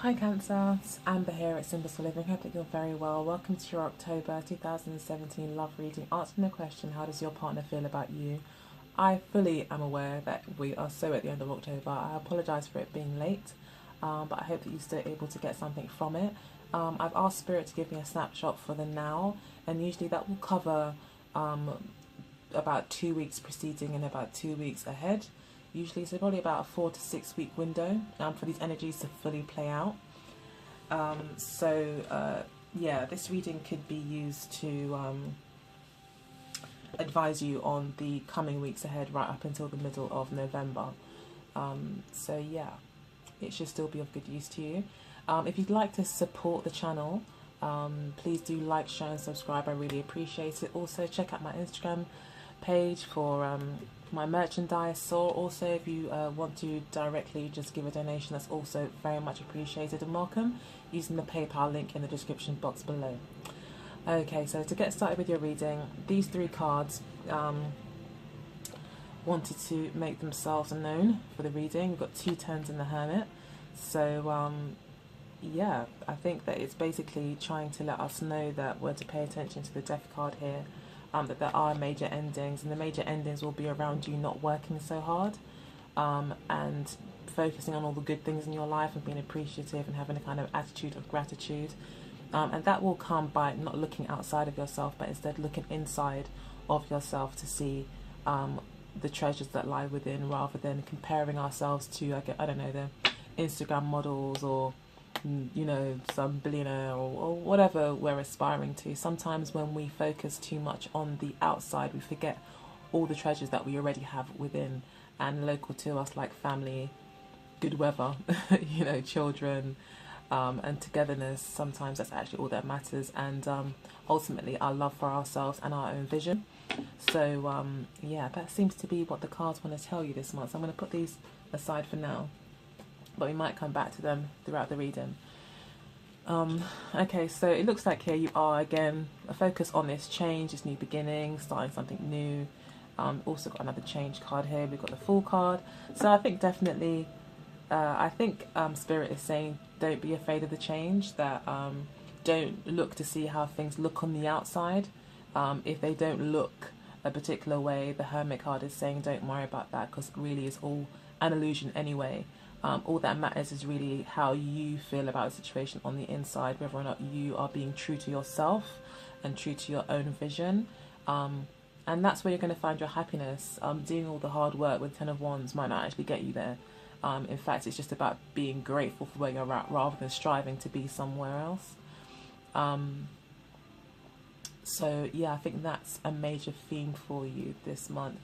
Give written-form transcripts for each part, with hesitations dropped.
Hi Cancer, it's Amber here at Symbols for Living. Hope that you're very well. Welcome to your October 2017 love reading. Answering the question, how does your partner feel about you? I fully am aware that we are so at the end of October. I apologise for it being late, but I hope that you're still able to get something from it. I've asked Spirit to give me a snapshot for the now, and usually that will cover about 2 weeks preceding and about 2 weeks ahead. Usually, so probably about a 4 to 6 week window for these energies to fully play out. Yeah, this reading could be used to advise you on the coming weeks ahead, right up until the middle of November. Yeah, it should still be of good use to you. If you'd like to support the channel, please do like, share and subscribe. I really appreciate it. Also check out my Instagram page for my merchandise, or also if you want to directly just give a donation, that's also very much appreciated and welcome, using the PayPal link in the description box below. Okay, so to get started with your reading, these three cards wanted to make themselves known for the reading. We've got two Tens and the Hermit. So yeah, I think that it's basically trying to let us know that we're to pay attention to the Death card here, that there are major endings, and the major endings will be around you not working so hard, and focusing on all the good things in your life and being appreciative and having a kind of attitude of gratitude. And that will come by not looking outside of yourself, but instead looking inside of yourself to see the treasures that lie within, rather than comparing ourselves to, I don't know, the Instagram models, or you know, some billionaire, or whatever we're aspiring to. Sometimes when we focus too much on the outside, we forget all the treasures that we already have within and local to us, like family, good weather, you know, children, and togetherness. Sometimes that's actually all that matters, and ultimately our love for ourselves and our own vision. So yeah, that seems to be what the cards want to tell you this month. So I'm going to put these aside for now, but we might come back to them throughout the reading. Okay, so it looks like here you are again, a focus on this change, this new beginning, starting something new. Also got another change card here. We've got the Fool card. So I think definitely, Spirit is saying don't be afraid of the change, that don't look to see how things look on the outside. If they don't look a particular way, the Hermit card is saying don't worry about that, because really it's all an illusion anyway. All that matters is really how you feel about the situation on the inside, whether or not you are being true to yourself and true to your own vision. And that's where you're going to find your happiness. Doing all the hard work with Ten of Wands might not actually get you there. In fact, it's just about being grateful for where you're at, rather than striving to be somewhere else. So yeah, I think that's a major theme for you this month.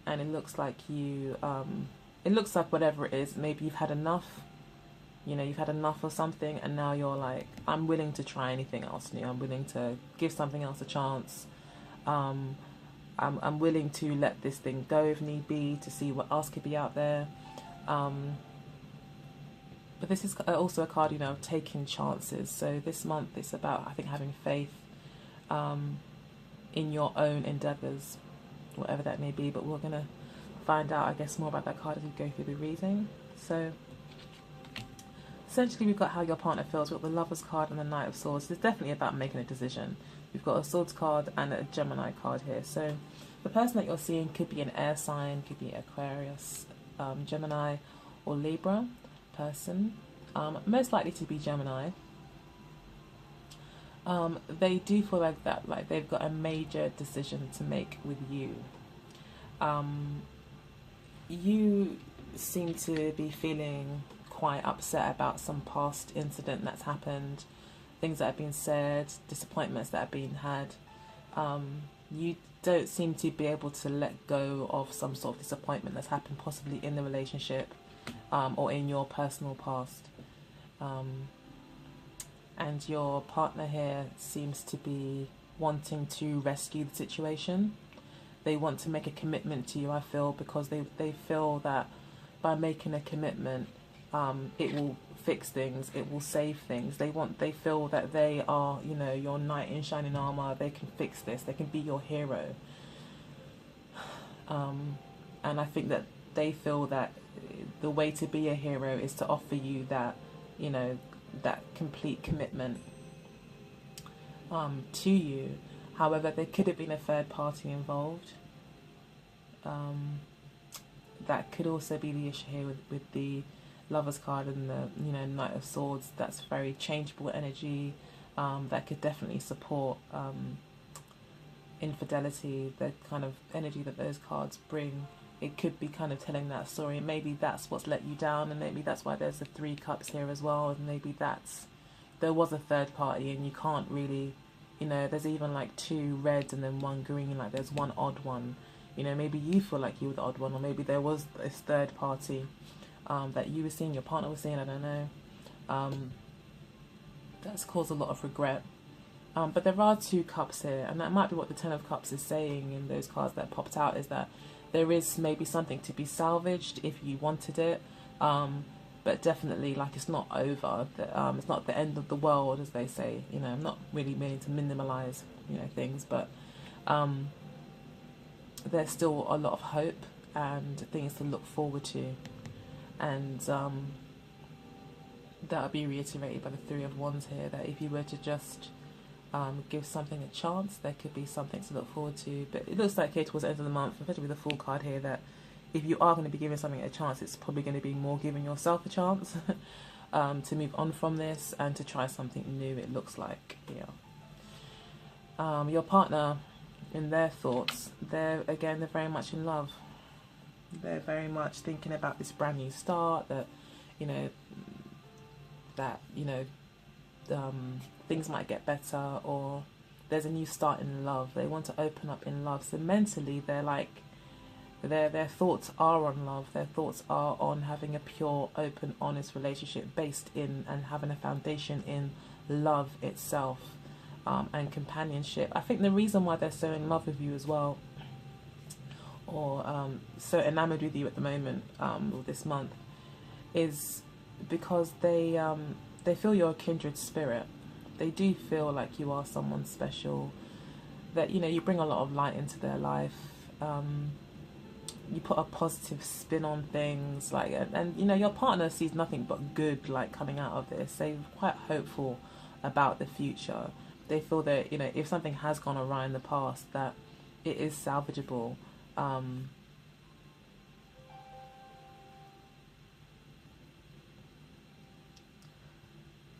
And it looks like you... it looks like whatever it is, maybe you've had enough, you know, you've had enough of something, and now you're like, I'm willing to try anything else new. I'm willing to give something else a chance. I'm willing to let this thing go if need be, to see what else could be out there. But this is also a card, you know, of taking chances. So this month it's about, I think, having faith in your own endeavours, whatever that may be. But we're going to find out, I guess, more about that card as we go through the reading. So essentially we've got how your partner feels. We've got the Lovers card and the Knight of Swords. It's definitely about making a decision. We've got a Swords card and a Gemini card here. So the person that you're seeing could be an air sign, could be Aquarius, Gemini or Libra person. Most likely to be Gemini. They do feel like that, like they've got a major decision to make with you. You seem to be feeling quite upset about some past incident that's happened, things that have been said, disappointments that have been had. You don't seem to be able to let go of some sort of disappointment that's happened, possibly in the relationship, or in your personal past. And your partner here seems to be wanting to rescue the situation. They want to make a commitment to you, I feel, because they feel that by making a commitment, it will fix things, it will save things. They feel that they are, you know, your knight in shining armor. They can fix this. They can be your hero. And I think that they feel that the way to be a hero is to offer you that, you know, that complete commitment to you. However, there could have been a third party involved. That could also be the issue here with the Lovers card and the Knight of Swords. That's very changeable energy. That could definitely support infidelity, the kind of energy that those cards bring. It could be kind of telling that story, and maybe that's what's let you down, and maybe that's why there's the 3 cups here as well, and maybe there was a third party, and you can't really, there's even like 2 reds and then 1 green, like there's 1 odd one. Maybe you feel like you were the odd one, or maybe there was this third party that you were seeing, your partner was seeing, I don't know. That's caused a lot of regret. But there are 2 cups here, and that might be what the 10 of Cups is saying in those cards that popped out, is that there is maybe something to be salvaged if you wanted it, but definitely, like, it's not over. It's not the end of the world, as they say. I'm not really meaning to minimalize, things, but there's still a lot of hope and things to look forward to, and that'll be reiterated by the 3 of Wands here, that if you were to just give something a chance, there could be something to look forward to. But it looks like here towards the end of the month, especially with the Full card here, that if you are going to be giving something a chance, it's probably going to be more giving yourself a chance to move on from this and to try something new, it looks like. Your partner, in their thoughts, they're very much in love. They're very much thinking about this brand new start, that things might get better, or there's a new start in love. They want to open up in love. So mentally, they're like, their thoughts are on love. Their thoughts are on having a pure, open, honest relationship based in and having a foundation in love itself, and companionship. I think the reason why they're so in love with you as well, or so enamored with you at the moment, or this month, is because they feel you're a kindred spirit. They do feel like you are someone special, that you bring a lot of light into their life. You put a positive spin on things, like, and your partner sees nothing but good, like, coming out of this. They're quite hopeful about the future. They feel that if something has gone awry in the past, that it is salvageable.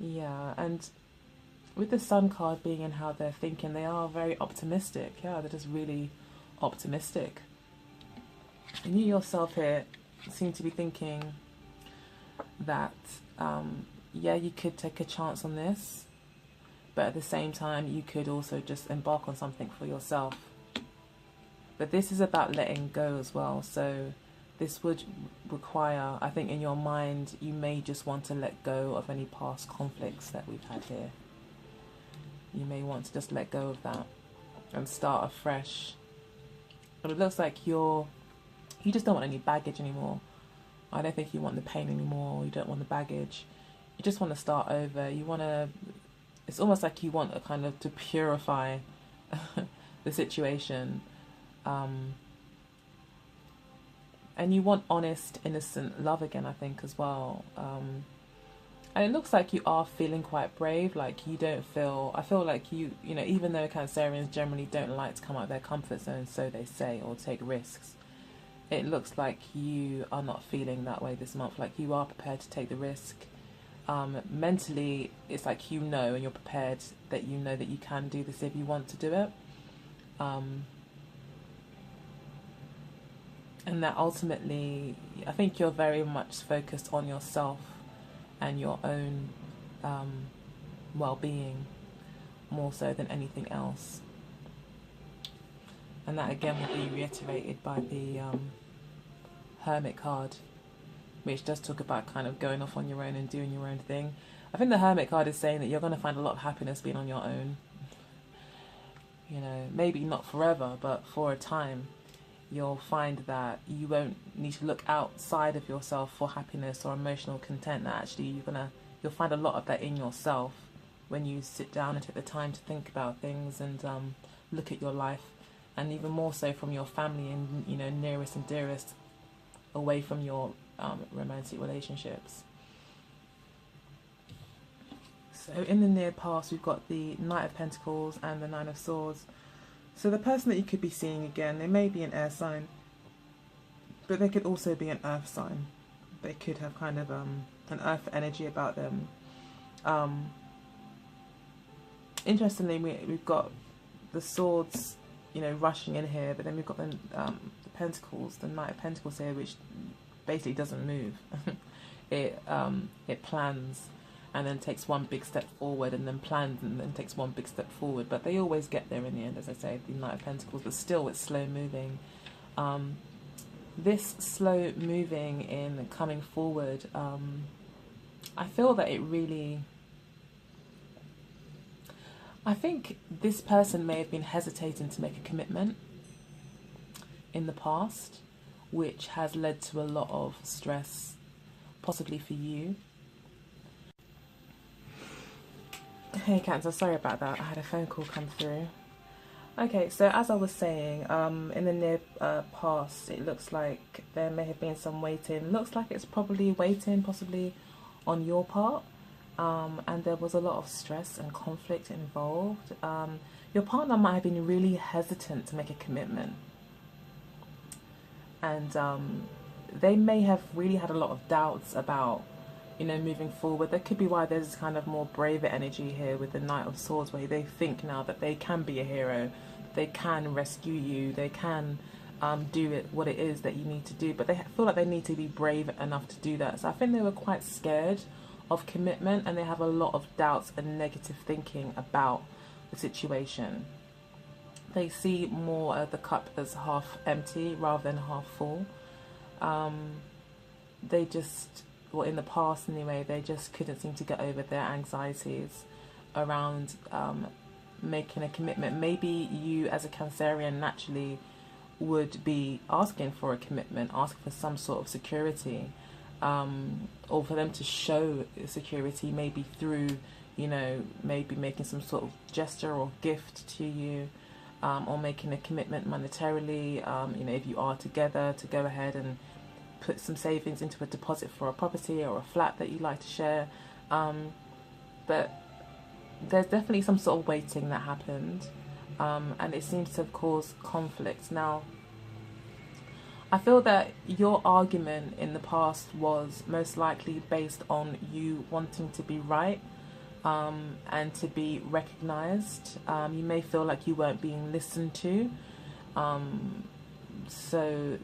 Yeah, and with the Sun card being in how they're thinking, they are very optimistic. Yeah, they're just really optimistic. And you yourself here seem to be thinking that, yeah, you could take a chance on this, but at the same time, you could also just embark on something for yourself. But this is about letting go as well. So this would require, I think, in your mind, you may just want to let go of any past conflicts that we've had here. You may want to just let go of that and start afresh. But it looks like you just don't want any baggage anymore. I don't think you want the pain anymore. You don't want the baggage. You just want to start over. You want to, it's almost like you want a kind of to purify the situation. And you want honest, innocent love again, I think, as well. And it looks like you are feeling quite brave. Like, you don't feel, I feel like even though Cancerians generally don't like to come out of their comfort zone, so they say, or take risks, it looks like you are not feeling that way this month. Like, you are prepared to take the risk. Mentally, it's like and you're prepared, that that you can do this if you want to do it. And that ultimately, I think you're very much focused on yourself and your own well-being more so than anything else. And that again will be reiterated by the Hermit card, which does talk about kind of going off on your own and doing your own thing. I think the Hermit card is saying that you're going to find a lot of happiness being on your own. Maybe not forever, but for a time. You'll find that you won't need to look outside of yourself for happiness or emotional content. That actually you'll find a lot of that in yourself when you sit down and take the time to think about things and look at your life, and even more so from your family and nearest and dearest, away from your romantic relationships. So in the near past, we've got the Knight of Pentacles and the Nine of Swords. So the person that you could be seeing again, they may be an air sign, but they could also be an earth sign. They could have kind of an earth energy about them. Interestingly, we've got the swords, you know, rushing in here, but then we've got the Pentacles, the Knight of Pentacles here, which basically doesn't move. It plans and then takes one big step forward, and then plans and then takes one big step forward. But they always get there in the end, as I say, the Knight of Pentacles. But still, it's slow moving. This slow moving in coming forward, I feel that it really... I think this person may have been hesitating to make a commitment in the past, which has led to a lot of stress, possibly for you. Hey Cancer, sorry about that. I had a phone call come through. Okay, so as I was saying, in the near past, it looks like there may have been some waiting. Looks like it's probably waiting, possibly on your part. And there was a lot of stress and conflict involved. Your partner might have been really hesitant to make a commitment. And they may have really had a lot of doubts about, you know, moving forward. That could be why there's kind of more braver energy here with the Knight of Swords, where they think now that they can be a hero, they can rescue you, they can do what it is that you need to do, but they feel like they need to be brave enough to do that. So I think they were quite scared of commitment, and they have a lot of doubts and negative thinking about the situation. They see more the cup as half empty rather than half full. They just, well, in the past anyway, they just couldn't seem to get over their anxieties around making a commitment. Maybe you as a Cancerian naturally would be asking for a commitment, asking for some sort of security, or for them to show security, maybe through, you know, maybe making some sort of gesture or gift to you, or making a commitment monetarily, you know, if you are together, to go ahead and put some savings into a deposit for a property or a flat that you like to share. But there's definitely some sort of waiting that happened, and it seems to have caused conflict. Now, I feel that your argument in the past was most likely based on you wanting to be right, and to be recognized. You may feel like you weren't being listened to. So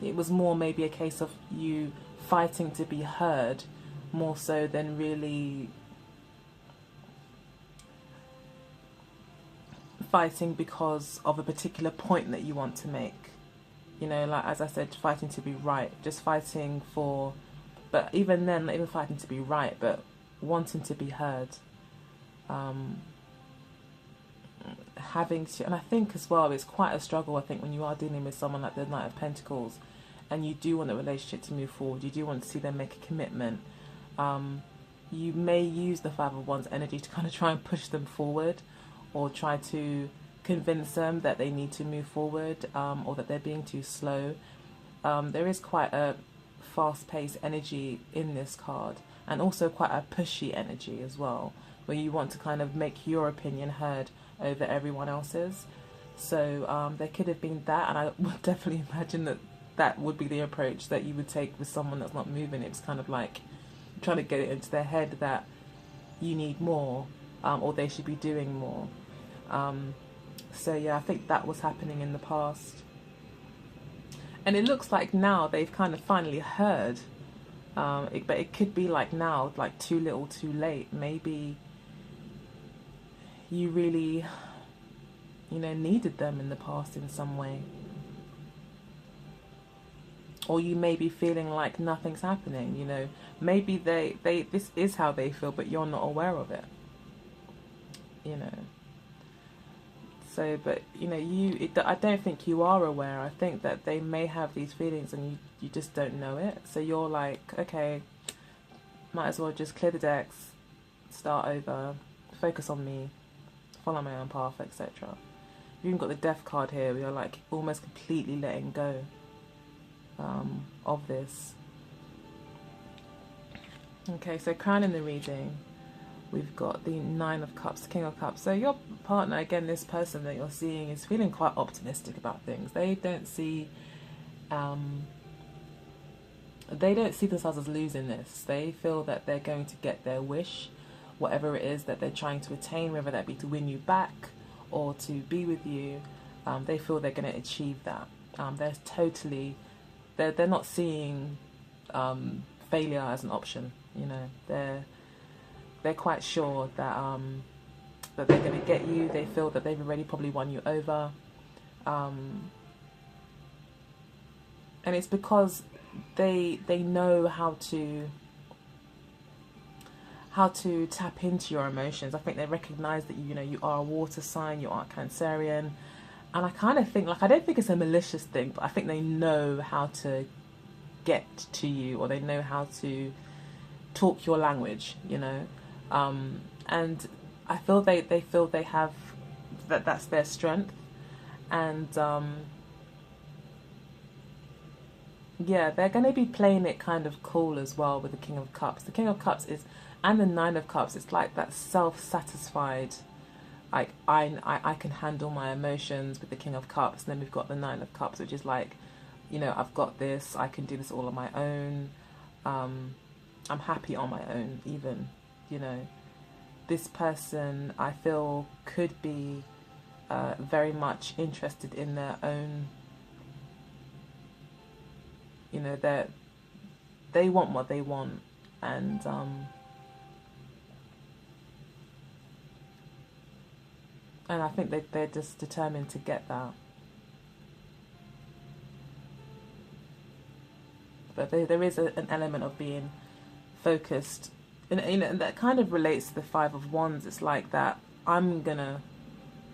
it was more maybe a case of you fighting to be heard, more so than really fighting because of a particular point that you want to make. You know, like as I said, fighting to be right, just fighting for, but even then, not even fighting to be right, but wanting to be heard. Having to, and I think as well, it's quite a struggle, I think, when you are dealing with someone like the Knight of Pentacles, and you do want the relationship to move forward, you do want to see them make a commitment. You may use the Five of Wands energy to kind of try and push them forward, or try to convince them that they need to move forward, or that they're being too slow. There is quite a fast-paced energy in this card, and also quite a pushy energy as well, where you want to kind of make your opinion heard over everyone else's. So there could have been that, and I would definitely imagine that that would be the approach that you would take with someone that's not moving. It's kind of like trying to get it into their head that you need more, or they should be doing more. So yeah, I think that was happening in the past. And it looks like now they've kind of finally heard, but it could be like now, like too little too late. Maybe you really, you know, needed them in the past in some way. Or you may be feeling like nothing's happening, you know. Maybe this is how they feel, but you're not aware of it, you know. So, but, you know, I don't think you are aware. I think that they may have these feelings and you just don't know it. So you're like, okay, might as well just clear the decks, start over, focus on me, follow my own path, etc. You've even got the Death card here, where you're like almost completely letting go of this. Okay, so crowning the reading, we've got the Nine of Cups, the King of Cups. So your partner, again, this person that you're seeing is feeling quite optimistic about things. They don't see themselves as losing this. They feel that they're going to get their wish, whatever it is that they're trying to attain, whether that be to win you back or to be with you. They feel they're going to achieve that. They're not seeing failure as an option. You know, they're quite sure that that they're going to get you. They feel that they've already probably won you over, and it's because they know how to tap into your emotions. I think they recognize that you are a water sign, you are Cancerian, and I kind of think, like, I don't think it's a malicious thing, but I think they know how to get to you, or they know how to talk your language, and I feel they feel they have that's their strength, and yeah, they're going to be playing it kind of cool as well with the King of Cups. The King of Cups and the Nine of Cups, it's like that self-satisfied, like, I can handle my emotions with the King of Cups. And then we've got the Nine of Cups, which is like, I've got this, I can do this all on my own. I'm happy on my own, even, This person, I feel, could be very much interested in their own, that they want what they want, and I think they're just determined to get that. But there is an element of being focused, and that kind of relates to the Five of Wands. It's like that, I'm gonna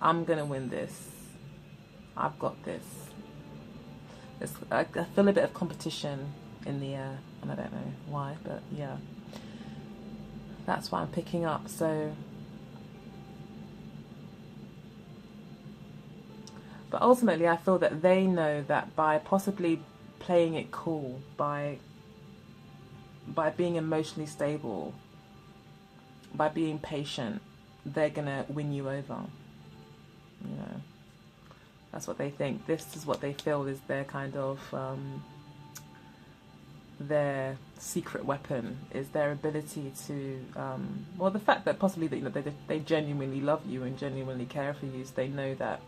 win this. I've got this. I feel a bit of competition in the air, and I don't know why, but yeah, that's what I'm picking up. So, but ultimately, I feel that they know that by possibly playing it cool, by being emotionally stable, by being patient, they're gonna win you over. That's what they think. This is what they feel is their kind of their secret weapon, is their ability to the fact that possibly that they genuinely love you and genuinely care for you. So they know that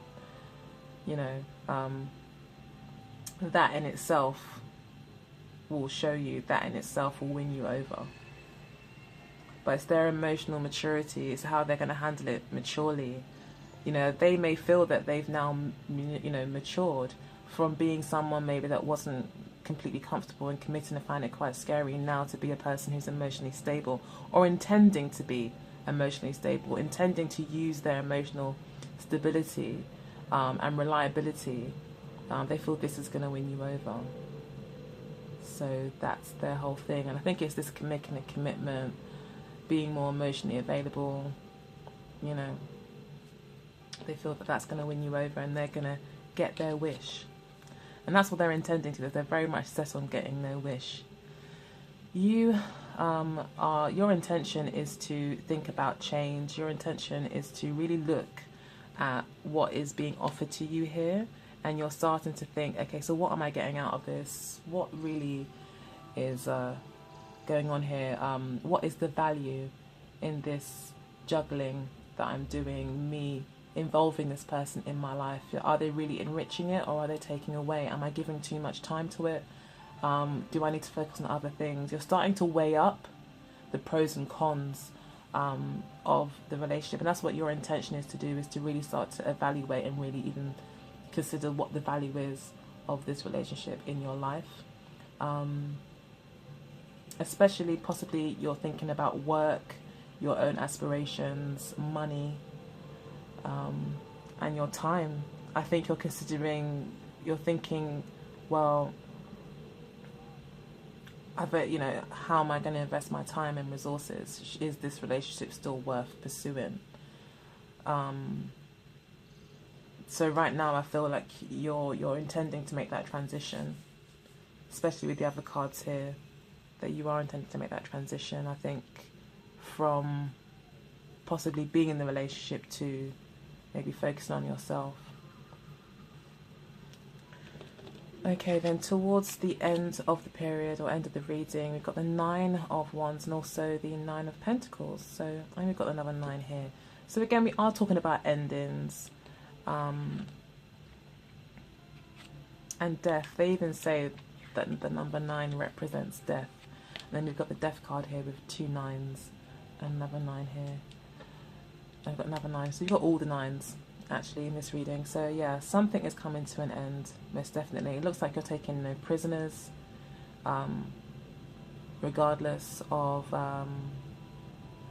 that in itself will show you, that in itself will win you over. But it's their emotional maturity, it's how they're going to handle it maturely. They may feel that they've now, matured from being someone maybe that wasn't completely comfortable and committing and find it quite scary, now to be a person who's emotionally stable, or intending to be emotionally stable, intending to use their emotional stability and reliability. They feel this is going to win you over. So that's their whole thing. And I think it's this making a commitment, being more emotionally available, They feel that that's going to win you over, and they're going to get their wish. And that's what they're intending to do. They're very much set on getting their wish. Your intention is to think about change. Your intention is to really look at what is being offered to you here, and you're starting to think, okay, so what am I getting out of this? What really is going on here? What is the value in this juggling that I'm doing, me involving this person in my life? Are they really enriching it, or are they taking away? Am I giving too much time to it? Do I need to focus on other things? You're starting to weigh up the pros and cons of the relationship, and that's what your intention is to do, is to really start to evaluate and really even consider what the value is of this relationship in your life. Especially possibly you're thinking about work, your own aspirations, money, and your time. I think you're thinking, well, how am I going to invest my time and resources? Is this relationship still worth pursuing? So right now I feel like you're intending to make that transition, especially with the other cards here, that you are intending to make that transition, I think, from possibly being in the relationship to maybe focusing on yourself. Okay, then towards the end of the period or end of the reading, we've got the 9 of Wands and also the 9 of Pentacles. So and we've got another 9 here. So again, we are talking about endings and death. They even say that the number 9 represents death. And then we've got the death card here with 2 9s and another 9 here. I've got another 9. So you've got all the 9s actually in this reading. So yeah, something is coming to an end, most definitely. It looks like you're taking no prisoners, regardless of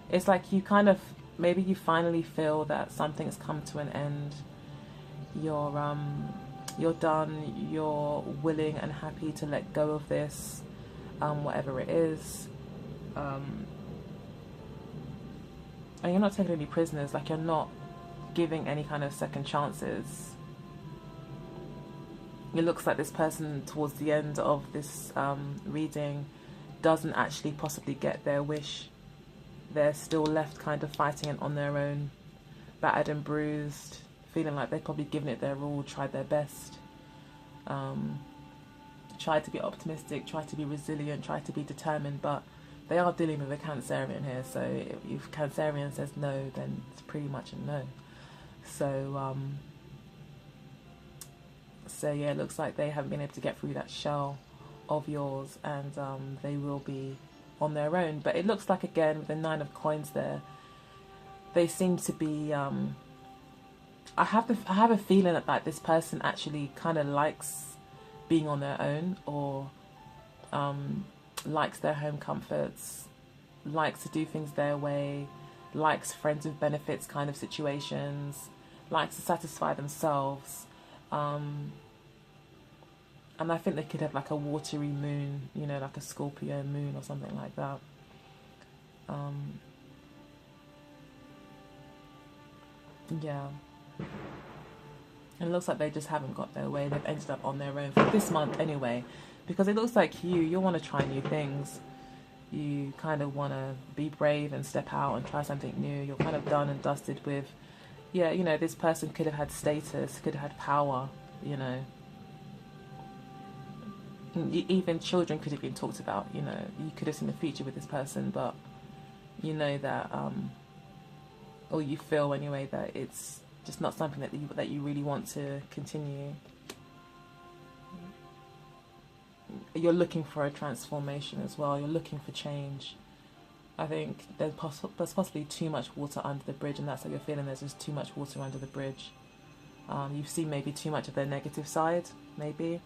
it's like you kind of, maybe you finally feel that something's come to an end. You're done, you're willing and happy to let go of this, whatever it is, and you're not taking any prisoners. Like, you're not giving any kind of second chances. It looks like this person towards the end of this reading doesn't actually possibly get their wish. They're still left kind of fighting it on their own, battered and bruised, feeling like they've probably given it their all, tried their best, tried to be optimistic, tried to be resilient, tried to be determined, but they are dealing with a Cancerian here. So if Cancerian says no, then it's pretty much a no. So so yeah, it looks like they haven't been able to get through that shell of yours, and they will be on their own. But it looks like, again, with the 9 of coins there, they seem to be I have a feeling that like this person actually kind of likes being on their own, or likes their home comforts, likes to do things their way, likes friends with benefits kind of situations, likes to satisfy themselves, and I think they could have like a watery moon, you know, like a Scorpio moon or something like that. Yeah. And it looks like they just haven't got their way. They've ended up on their own for this month anyway, because it looks like you want to try new things. You kind of want to be brave and step out and try something new. You're kind of done and dusted with, yeah, you know, this person could have had status, could have had power, you know. Even children could have been talked about, you know. You could have seen the future with this person, but you know that, or you feel anyway that it's just not something that you really want to continue. You're looking for a transformation as well. You're looking for change. I think there's possibly too much water under the bridge, and that's how you're feeling. There's just too much water under the bridge. You've seen maybe too much of their negative side, maybe.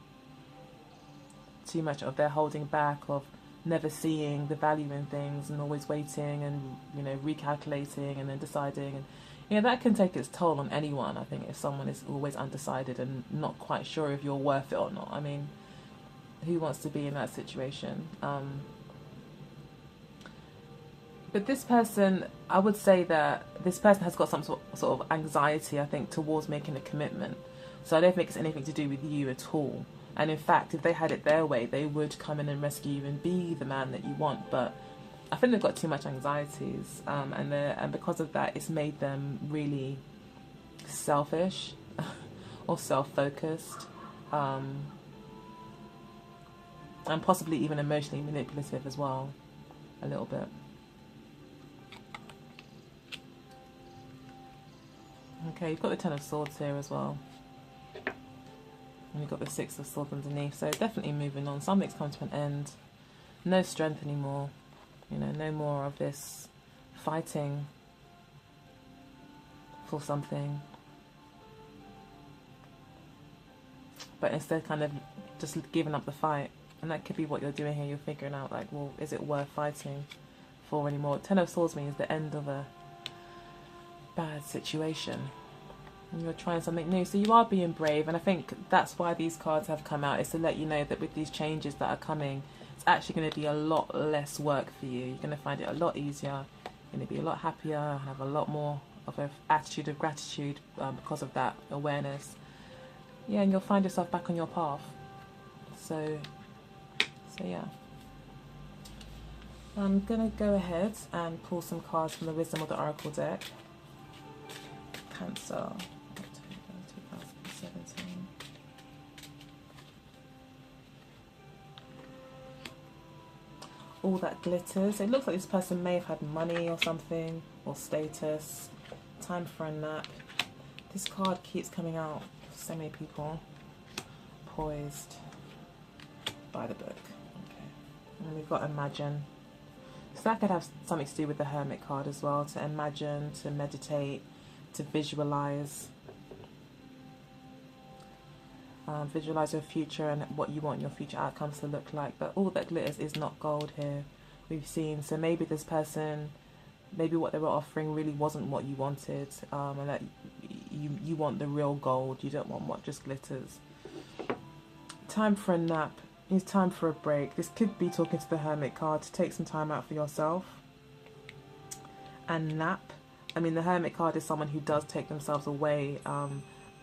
Too much of their holding back, of never seeing the value in things and always waiting and, you know, recalculating and then deciding. And, you know, that can take its toll on anyone, I think, if someone is always undecided and not quite sure if you're worth it or not. I mean, who wants to be in that situation? But this person, I would say that this person has got some sort of anxiety, I think, towards making a commitment. So I don't think it's anything to do with you at all. And in fact, if they had it their way, they would come in and rescue you and be the man that you want. But I think they've got too much anxieties, and because of that, it's made them really selfish or self-focused, and possibly even emotionally manipulative as well, a little bit. Okay, you've got the 10 of Swords here as well. And you've got the 6 of Swords underneath. So definitely moving on. Something's come to an end. No strength anymore. You know, no more of this fighting for something. But instead kind of just giving up the fight. And that could be what you're doing here. You're figuring out, like, well, is it worth fighting for anymore? 10 of Swords means the end of a bad situation. And you're trying something new. So you are being brave. And I think that's why these cards have come out, is to let you know that with these changes that are coming, it's actually going to be a lot less work for you. You're going to find it a lot easier. You're going to be a lot happier, have a lot more of an attitude of gratitude because of that awareness. Yeah, and you'll find yourself back on your path. So yeah. I'm going to go ahead and pull some cards from the Wisdom of the Oracle deck. Cancer, October 2017. All that glitters. It looks like this person may have had money or something, or status. Time for a nap. This card keeps coming out for so many people. Poised. By the book. Okay. And we've got imagine. So that could have something to do with the Hermit card as well. To imagine, to meditate, to visualize. Visualize your future and what you want your future outcomes to look like. But all that glitters is not gold here, we've seen. So maybe this person, maybe what they were offering really wasn't what you wanted, and that you want the real gold. You don't want what just glitters. Time for a nap. It's time for a break. This could be talking to the Hermit card to take some time out for yourself and nap. I mean, the Hermit card is someone who does take themselves away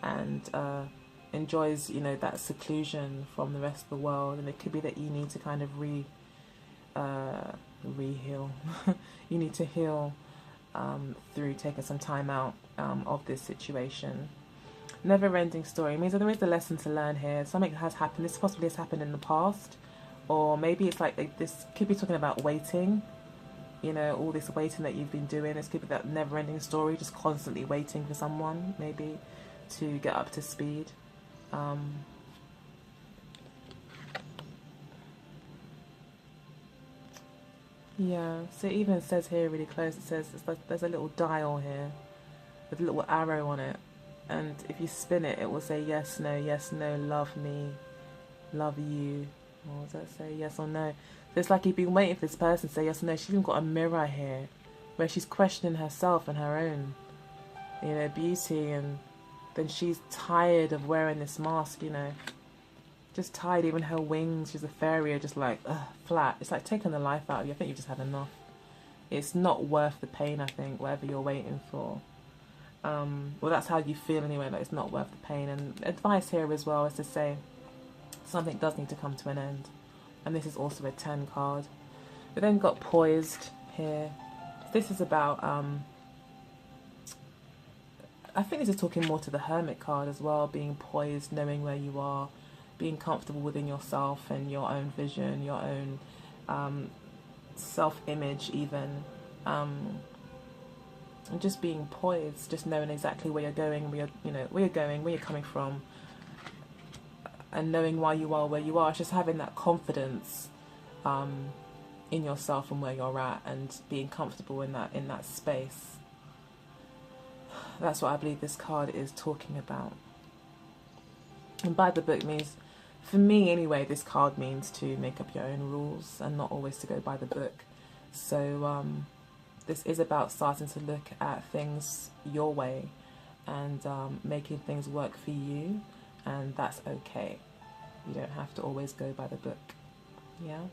and enjoys, you know, that seclusion from the rest of the world. And it could be that you need to kind of re-heal. You need to heal through taking some time out of this situation. Never-ending story means that there is a lesson to learn here. Something has happened. This possibly has happened in the past, or maybe it's like this could be talking about waiting. You know, all this waiting that you've been doing. This could be that never-ending story, just constantly waiting for someone, maybe, to get up to speed. Yeah, so it even says here really close, it says it's like there's a little dial here with a little arrow on it, and if you spin it, it will say yes, no, love me, love you. What does that say? Yes or no? So it's like you've been waiting for this person to say yes or no. She's even got a mirror here where she's questioning herself and her own, you know, beauty, and then she's tired of wearing this mask, you know. Just tired. Even her wings, she's a fairy, are just like flat. It's like taking the life out of you. I think you've just had enough. It's not worth the pain, I think, whatever you're waiting for. Well, that's how you feel anyway, like it's not worth the pain. And advice here as well is to say something does need to come to an end. And this is also a 10 card. We then got poised here. This is about, I think this is talking more to the Hermit card as well, being poised, knowing where you are, being comfortable within yourself and your own vision, your own self-image even. And just being poised, just knowing exactly where you're going, where you're coming from, and knowing why you are where you are. It's just having that confidence in yourself and where you're at, and being comfortable in that space. That's what I believe this card is talking about. And by the book means, for me anyway, this card means to make up your own rules and not always to go by the book. So this is about starting to look at things your way and making things work for you, and that's okay. You don't have to always go by the book. Yeah.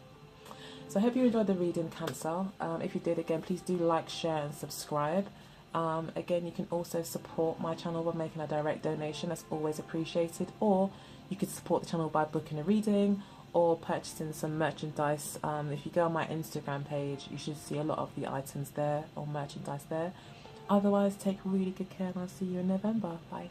So I hope you enjoyed the reading, Cancer. If you did, again, please do like, share and subscribe. Again, you can also support my channel by making a direct donation. That's always appreciated. Or you could support the channel by booking a reading or purchasing some merchandise. If you go on my Instagram page, you should see a lot of the items there, or merchandise there. Otherwise, take really good care, and I'll see you in November. Bye.